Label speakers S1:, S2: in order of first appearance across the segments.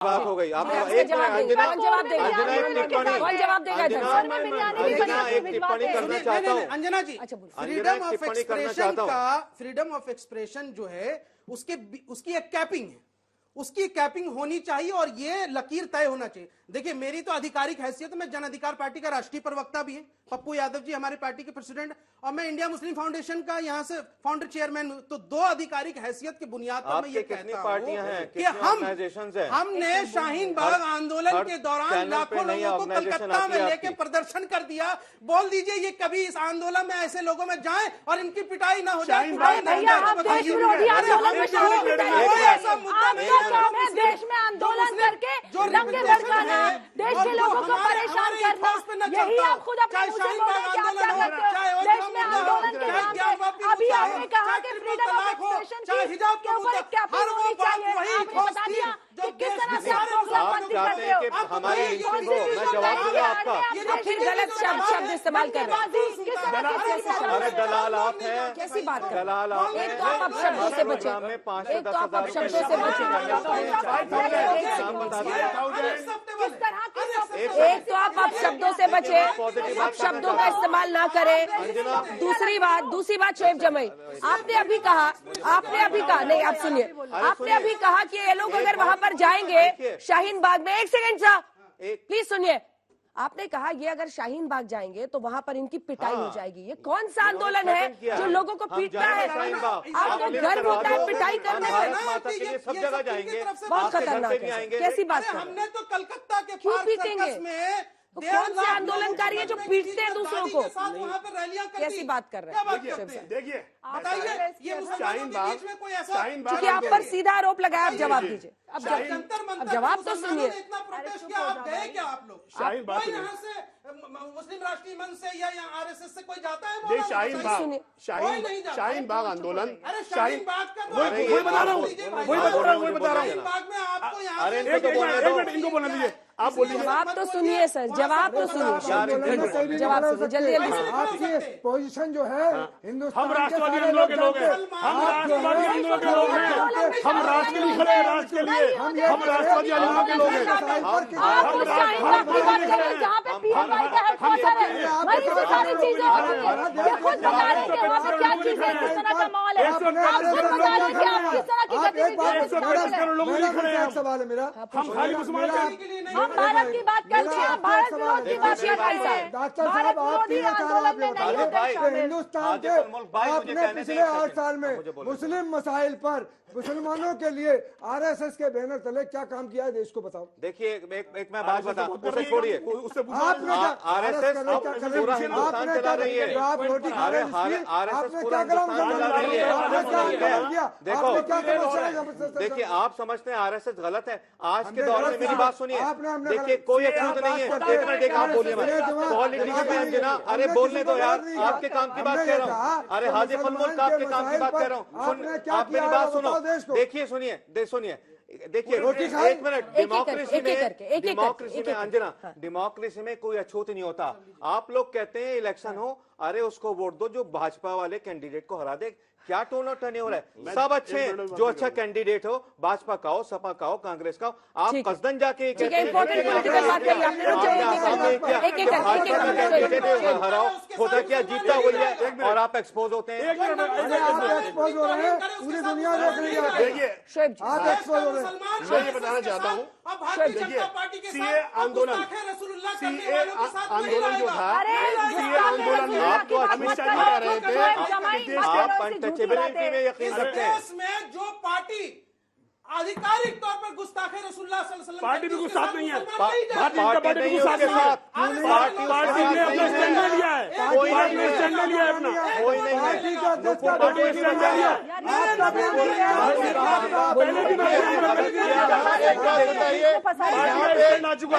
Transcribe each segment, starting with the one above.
S1: बात हो गई। आप
S2: जवाब देगा? कौन जवाब देगा? कौन जवाब देगा?
S1: अंजना एक टिप्पणी करना चाहता हूँ।
S3: अंजना जी,
S2: अच्छा बोलो।
S3: फ्रीडम ऑफ एक्सप्रेशन जो है उसकी एक कैपिंग है, उसकी कैपिंग होनी चाहिए और ये लकीर तय होना चाहिए। देखिए, मेरी तो आधिकारिक हैसियत, मैं जन अधिकार पार्टी का राष्ट्रीय प्रवक्ता भी है, पप्पू यादव जी हमारे पार्टी के प्रेसिडेंट, और मैं इंडिया मुस्लिम फाउंडेशन का यहाँ से फाउंडर चेयरमैन हूं। तो दो आधिकारिक हैसियत की बुनियाद पर मैं ये कहता हूं कि हमने शाहीन बाग आंदोलन के दौरान लाखों लोगों को कलकत्ता में लेके प्रदर्शन कर दिया। बोल दीजिए ये कभी इस आंदोलन में ऐसे लोगों में जाए और इनकी पिटाई ना हो जाए।
S2: देश में आंदोलन करके दंगे भड़काना, देश के लोगों को परेशान करना, यही आप खुद अपने मुंह से बोल रहे हैं कि आप क्या करते हो देश में आंदोलन के नाम पे। अभी आपने कहा कि फ्रीडम ऑफ एक्सप्रेशन के ऊपर एक कैपिंग होनी चाहिए। आपने बता दिया कि किस तरह से आप लोग करते हो।
S1: हमारी मैं जवाब दूंगा आपका।
S2: आप फिर गलत शब्द इस्तेमाल कर रहे हैं।
S1: अरे दलाल आप हैं,
S2: कैसी बात कर
S1: दलाल आप हैं।
S2: एक तो आप शब्दों से बचे, एक तो आप शब्दों से बचे, एक तो आप शब्दों से बचे, आप शब्दों का इस्तेमाल ना करें। दूसरी बात शोएब जमई, आपने अभी कहा नहीं, आप सुनिए, आपने अभी कहा कि ये लोग अगर वहां पर जाएंगे शाहीन बाग में, एक सेकंड साहब प्लीज सुनिए, आपने कहा ये अगर शाहीन बाग जाएंगे तो वहां पर इनकी पिटाई हो जाएगी। ये कौन सा आंदोलन है जो लोगों को पीटता है? आपको गर्व होता है पिटाई करने में?
S1: सब जगह जाएंगे,
S2: बहुत खतरनाक है, कैसी बात कर रहे हैं?
S3: हमने तो कलकत्ता के
S2: क्यों पीटेंगे? तो कौन से आंदोलनकारी है जो पीटते हैं दूसरों को?
S3: वहाँ पर रैलियां करती
S2: कैसी बात कर रहे हैं?
S4: देखिए,
S3: बताइए, ये
S4: शाहीन बाग
S2: क्योंकि आप पर सीधा आरोप लगाया, आप जवाब दीजिए। अब जवाब तो सुनिए।
S3: आप गए क्या? आप लोग
S4: शाहीन बाग
S3: यहाँ से मुस्लिम राष्ट्रीय मंच से या आरएसएस से कोई जाता है?
S4: देख, शाहीन बाग आंदोलन,
S3: अरे शाहीन बाग का
S4: वही बता रहा हूँ।
S3: बाग में आपको यहाँ
S4: इनको बोलना दीजिए, आप बोलिए।
S2: जवाब तो सुनिए सर, जवाब तो सुनिए, जवाब सुनिए जल्दी जल्दी।
S5: आपकी पोजीशन जो है हिंदुस्तान
S4: हम राष्ट्रवादी आंदोलन के लोग हैं, हम राष्ट्रवादी आंदोलन के लोग हैं, हम राष्ट्र के लिए खड़े हैं, राष्ट्र के लिए हम राष्ट्रवादी आंदोलन के लोग हैं।
S2: जहाँ पे पीएमआई का हेडक्वार्टर है वहीं से सारी चीजें होती है। ये खुद बता रहे हैं कि वहाँ पर क्या चीजें हैं, किस तरह का माहौल है। आप खुद बता रहे हैं कि आप किस तरह की
S5: एक सवाल है मेरा,
S4: हम खाली मुसलमान
S2: हम भारत की बात करते हैं, हम भारत विरोध की बात कर रहे हैं।
S5: डॉक्टर साहब आप हिंदुस्तान के आपने पिछले 8 साल में मुस्लिम मसाइल पर मुसलमानों के लिए आरएसएस के बैनर तले क्या काम किया है देश को बताओ।
S1: देखिए, एक मैं बात बता, उसे छोड़िए, आरएसएस पूरा हिंदुस्तान चला रही है।
S5: आप रोटी खा रहे हैं,
S1: आरएसएस पूरा हिंदुस्तान चला रही है। देखो, देखिए, आप समझते हैं आरएसएस गलत है। आज के दौर में मेरी बात सुनिए, देखिए कोई अछूत नहीं है। एक आप बोलिए, पॉलिटिक्स में अंजना, अरे बोलने दो यार, आपके काम की बात कह रहा हूँ। अरे हाजिर मुल्क आपके काम की बात कह रहा हूँ। आप मेरी बात सुनो, देखिए सुनिए, देखिए एक मिनट। डेमोक्रेसी में अंजना, डेमोक्रेसी में कोई अछूत नहीं होता। आप लोग कहते हैं इलेक्शन हो, अरे उसको वोट दो जो भाजपा वाले कैंडिडेट को हरा दे। क्या टोन टर्न हो रहा है? सब अच्छे हैं, जो अच्छा कैंडिडेट हो, भाजपा का हो, सपा का हो, कांग्रेस का हो। आप कसदन जाके हराओ, होता क्या जीतता हुई है और आप एक्सपोज होते हैं।
S5: एक्सपोज हो रहे हैं, पूरी दुनिया देख रही है।
S4: देखिए,
S5: आप एक्सपोज हो रहे हैं।
S4: मैं ये बताना चाहता हूँ, सीए आंदोलन जो था, सीए आंदोलन में आपको अमित शाह जी कह रहे थे
S1: आप अनटचेबिलिटी में यकीन रखते हैं।
S3: इसमें जो पार्टी आधिकारिक तौर पर गुस्ताखे रसूलुल्लाह सल्लल्लाहु अलैहि वसल्लम
S4: पार्टी भी गुस्ताख नहीं है,
S1: पार्टी
S4: भारतीय जनता पार्टी भी गुस्ताख नहीं है। पार्टी ने अपना स्टैंड ले लिया है, पार्टी ने स्टैंड ले लिया है अपना,
S1: कोई नहीं है।
S4: पार्टी ने स्टैंड ले लिया।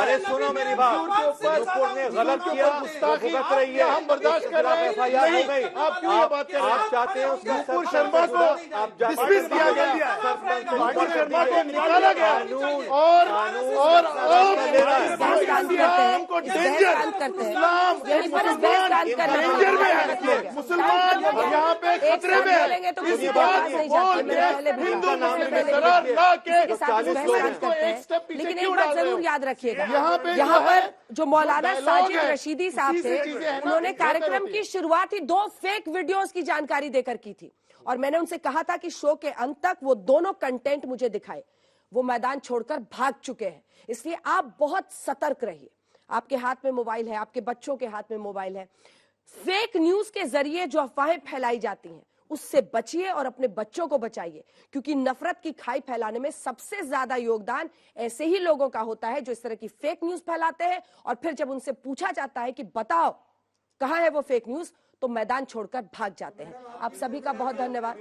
S1: अरे सुनो मेरी बात, नुपुर ने गलत किया, भुगत रही है, हम बर्दाश्त कर रहे हैं। आप क्यों ये बात कर रहे हैं? आप चाहते हैं उसका शर्मा को
S4: डिसमिस किया गया, निकाला गया और
S2: बहस कांड करते हैं,
S4: को
S2: इस बहस कांड करते हैं, यहीं पर इस बहस कांड करना
S4: डेंजर में है, मुसलमान यहाँ पे खतरे में है।
S2: बोलेंगे तो
S4: इस
S2: किसी की
S4: बात
S2: आवाज नहीं
S4: को
S2: जाती। मैंने
S4: बोल
S2: पहले
S4: के
S2: भी
S4: हिंदू
S2: कहा,
S4: मुस्लिम
S2: मैंने पहले
S4: करार
S2: भी
S4: ला के
S2: के साथ इस बहस कांड करते
S4: एक स्टेप
S2: हैं।
S4: पीछे
S2: लेकिन
S4: क्यों
S2: एक बात
S4: डाल रहे
S2: जरूर
S4: हो?
S2: याद रखिएगा,
S4: यहाँ पे
S2: यहाँ
S4: जो है,
S2: पर जो मौलाना
S4: जो
S2: साजिद
S4: डायलॉग है,
S2: रशीदी साहब
S4: इसी से
S2: थे,
S4: चीजें हैं ना,
S2: उन्होंने
S4: यहाँ पे
S2: कार्यक्रम
S4: होती
S2: की
S4: है।
S2: शुरुआत ही 2 फेक वीडियोस की जानकारी देकर की थी और मैंने उनसे कहा था कि शो के अंत तक वो दोनों कंटेंट मुझे दिखाए। वो मैदान छोड़कर भाग चुके हैं, इसलिए आप बहुत सतर्क रहिए। आपके हाथ में मोबाइल है, आपके बच्चों के हाथ में मोबाइल है। फेक न्यूज के जरिए जो अफवाहें फैलाई जाती हैं उससे बचिए और अपने बच्चों को बचाइए, क्योंकि नफरत की खाई फैलाने में सबसे ज्यादा योगदान ऐसे ही लोगों का होता है जो इस तरह की फेक न्यूज फैलाते हैं और फिर जब उनसे पूछा जाता है कि बताओ कहां है वो फेक न्यूज, तो मैदान छोड़कर भाग जाते हैं। आप सभी का बहुत धन्यवाद।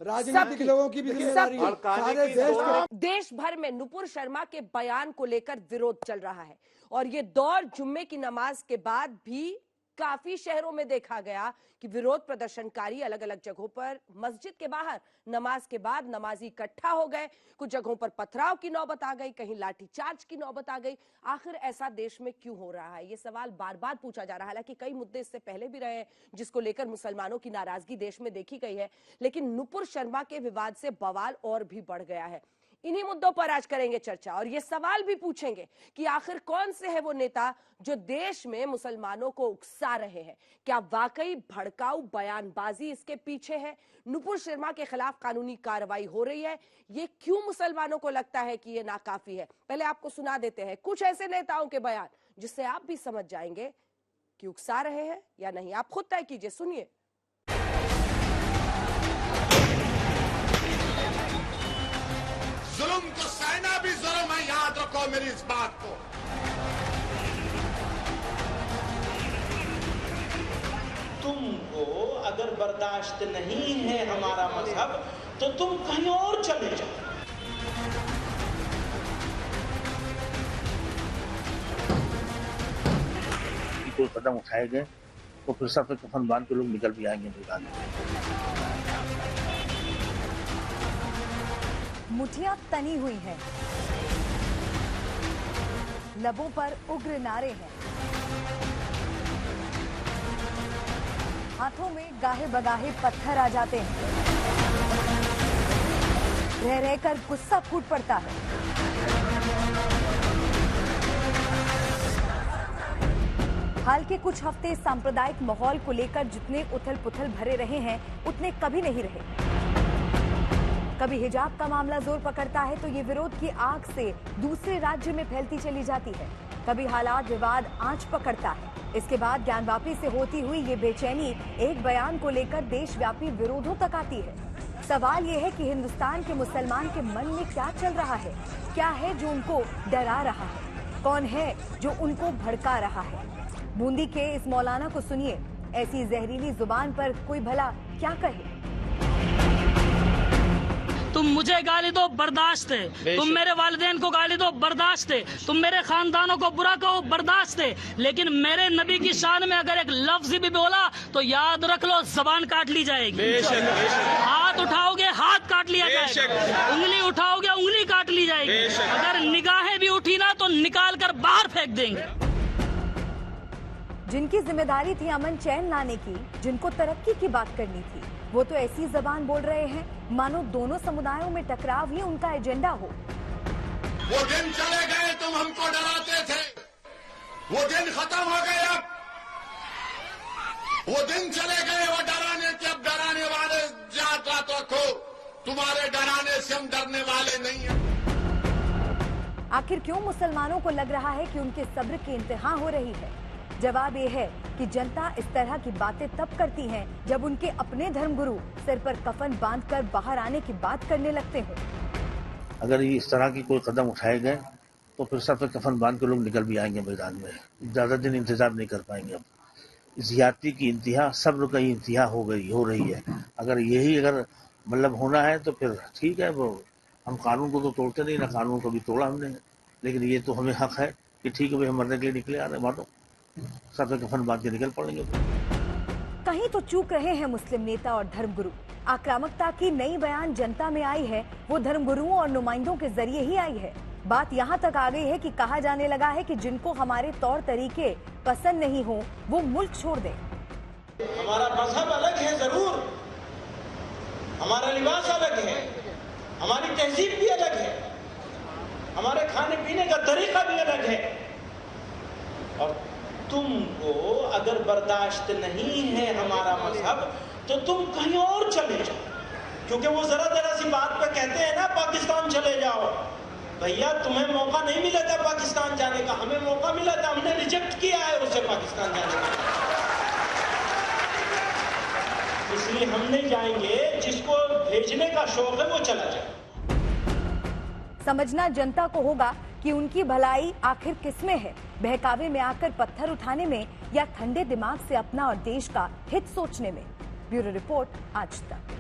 S5: राजनीतिक लोगों की भी जिम्मेदारी है, सारे देश
S2: देश भर में नुपुर शर्मा के बयान को लेकर विरोध चल रहा है और ये दौर जुम्मे की नमाज के बाद भी काफी शहरों में देखा गया कि विरोध प्रदर्शनकारी अलग अलग जगहों पर मस्जिद के बाहर नमाज के बाद नमाजी इकट्ठा हो गए। कुछ जगहों पर पथराव की नौबत आ गई, कहीं लाठीचार्ज की नौबत आ गई। आखिर ऐसा देश में क्यों हो रहा है, ये सवाल बार बार पूछा जा रहा है। हालांकि कई मुद्दे इससे पहले भी रहे हैं जिसको लेकर मुसलमानों की नाराजगी देश में देखी गई है, लेकिन नुपुर शर्मा के विवाद से बवाल और भी बढ़ गया है। इन्हीं मुद्दों पर आज करेंगे चर्चा और ये सवाल भी पूछेंगे कि आखिर कौन से है वो नेता जो देश में मुसलमानों को उकसा रहे हैं। क्या वाकई भड़काऊ बयानबाजी इसके पीछे है? नुपुर शर्मा के खिलाफ कानूनी कार्रवाई हो रही है, ये क्यों मुसलमानों को लगता है कि ये नाकाफी है? पहले आपको सुना देते हैं कुछ ऐसे नेताओं के बयान जिससे आप भी समझ जाएंगे कि उकसा रहे हैं या नहीं। आप खुद तय कीजिए, सुनिए।
S6: जुल्म को सहना भी जुल्म है, याद रखो मेरी इस बात को।
S7: तुमको अगर बर्दाश्त नहीं है हमारा मजहब तो तुम कहीं और चले जाओ।
S8: कोई कदम उठाए गए तो फिर सर पे कफन बांध के लोग निकल भी आएंगे मैदान में।
S9: मुठियां तनी हुई हैं, लबों पर उग्र नारे हैं, हाथों में गाहे बगाहे पत्थर आ जाते हैं, रह रहकर गुस्सा फूट पड़ता है। हाल के कुछ हफ्ते सांप्रदायिक माहौल को लेकर जितने उथल पुथल भरे रहे हैं उतने कभी नहीं रहे। कभी हिजाब का मामला जोर पकड़ता है तो ये विरोध की आग से दूसरे राज्य में फैलती चली जाती है। कभी हालात विवाद आंच पकड़ता है। इसके बाद ज्ञानवापी से होती हुई ये बेचैनी एक बयान को लेकर देशव्यापी विरोधों तक आती है। सवाल ये है कि हिंदुस्तान के मुसलमान के मन में क्या चल रहा है, क्या है जो उनको डरा रहा है, कौन है जो उनको भड़का रहा है। बूंदी के इस मौलाना को सुनिए, ऐसी जहरीली जुबान पर कोई भला क्या कहे।
S10: तुम मुझे गाली दो बर्दाश्त है, तुम मेरे वालिदैन को गाली दो बर्दाश्त है, तुम मेरे खानदानों को बुरा कहो बर्दाश्त है, लेकिन मेरे नबी की शान में अगर एक लफ्ज भी बोला तो याद रख लो जबान काट ली जाएगी। हाथ उठाओगे हाथ काट लिया जाएगा, उंगली उठाओगे उंगली काट ली जाएगी, अगर निगाहें भी उठी ना तो निकाल कर बाहर फेंक देंगे।
S9: जिनकी जिम्मेदारी थी अमन चैन लाने की, जिनको तरक्की की बात करनी थी, वो तो ऐसी जबान बोल रहे हैं मानो दोनों समुदायों में टकराव ही उनका एजेंडा हो।
S6: वो दिन चले गए तुम हमको डराते थे, वो दिन खत्म हो गए। अब वो दिन चले गए वो डराने के, अब डराने वाले जात रात रखो, तुम्हारे डराने से हम डरने वाले नहीं हैं।
S9: आखिर क्यों मुसलमानों को लग रहा है कि उनके सब्र की इंतहा हो रही है? जवाब ये है कि जनता इस तरह की बातें तब करती हैं जब उनके अपने धर्मगुरु सिर पर कफन बांधकर बाहर आने की बात करने लगते हो।
S8: अगर ये इस तरह की कोई कदम उठाए गए तो फिर सर पे कफन बांध के लोग निकल भी आएंगे मैदान में। ज्यादा दिन इंतजार नहीं कर पाएंगे। अब ज्यादती की इंतहा, सब्र का इंतहा हो रही है। अगर मतलब होना है तो फिर ठीक है, वो हम कानून को तो तोड़ते नहीं, ना कानून को भी तोड़ा हमने, लेकिन ये तो हमें हक है कि ठीक है भाई हम मरने के लिए निकले आ रहे, मानो सर पे कफन बांध के निकल पड़ेंगे।
S9: कहीं तो चूक रहे हैं मुस्लिम नेता और धर्मगुरु। आक्रामकता की नई बयान जनता में आई है वो धर्मगुरुओं और नुमाइंदों के जरिए ही आई है। बात यहाँ तक आ गई है कि कहा जाने लगा है कि जिनको हमारे तौर तरीके पसंद नहीं हो वो मुल्क छोड़ दें।
S7: हमारा मजहब अलग है जरूर, हमारा लिबास अलग है, हमारी तहजीब भी अलग है, हमारे खाने पीने का तरीका भी अलग है, और तुमको अगर बर्दाश्त नहीं है हमारा मजहब तो तुम कहीं और चले जाओ। क्योंकि वो जरा सी बात पे कहते हैं ना पाकिस्तान चले जाओ। भैया तुम्हें मौका नहीं मिला था पाकिस्तान जाने का, हमें मौका मिला था, हमने रिजेक्ट किया है उसे पाकिस्तान जाने का। इसलिए हम नहीं जाएंगे, जिसको भेजने का शौक है वो चला जाए।
S9: समझना जनता को होगा कि उनकी भलाई आखिर किसमें है, बहकावे में आकर पत्थर उठाने में या ठंडे दिमाग से अपना और देश का हित सोचने में। ब्यूरो रिपोर्ट, आज तक।